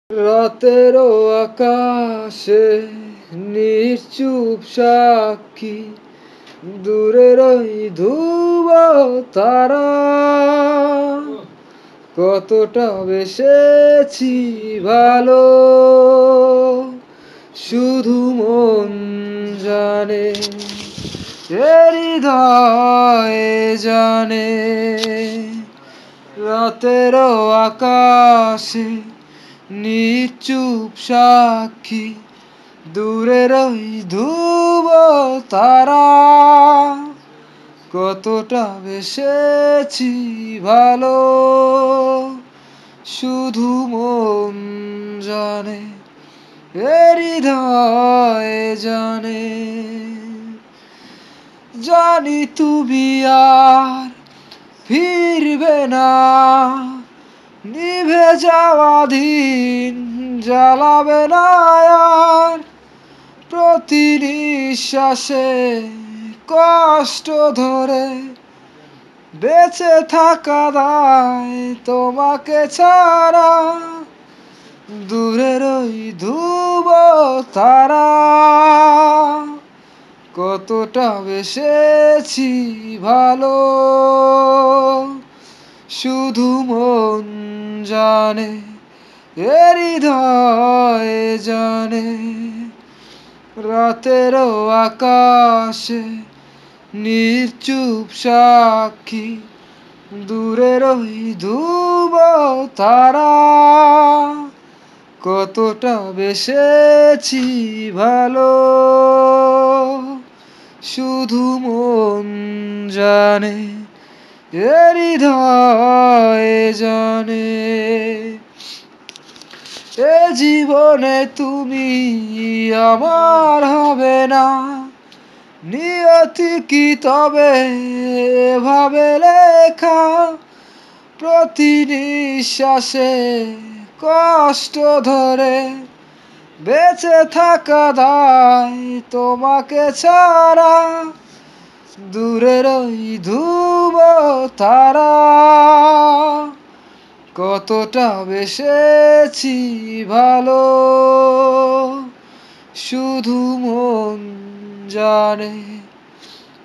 রাতেরও আকাশে নিশ্চুপ সাক্ষী দূরের ওই ধ্রুব তারা কতটা বেসেছি ভালো শুধু মন জানে হৃদয়ে জানে রাতেরও আকাশে নিশ্চুপ সাক্ষী দূরের ওই ধ্রুব তারা কতটা বেসেছি ভালো শুধু মন জানে হৃদয়ে জানে জানি তুমি আর ফিরবে না নিভে যাওয়া দিন জ্বালাবে না আর প্রতি নিঃশ্বাসে কষ্ট ধরে বেঁচে থাকা দায় তোমাকে ছাড়া দূরের ওই ধ্রুব তারা কতটা বেসেছি ভালো শুধু মন জানে হৃদয়ে জানে রাতেরও আকাশে নিশ্চুপ সাক্ষী দূরের ওই ধ্রুব তারা কতটা বেসেছি ভালো শুধু মন জানে হৃদয়ে জানে এ জীবনে তুমি আমার হবে না নিয়তি কি তবে এভাবে লেখা প্রতি নিঃশ্বাসে কষ্ট ধরে বেঁচে থাকা দায় তোমাকে ছাড়া দূরের ওই ধ্রুব তারা কতটা বেসেছি ভালো শুধু মন জানে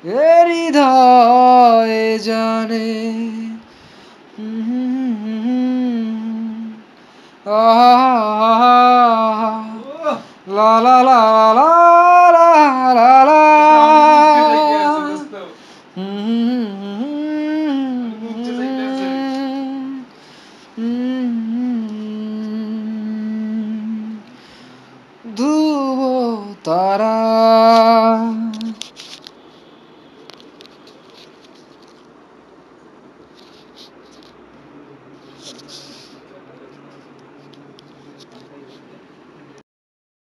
হৃদয়ে জানে লা লা লা লা লা লা লা ধ্রুব তারা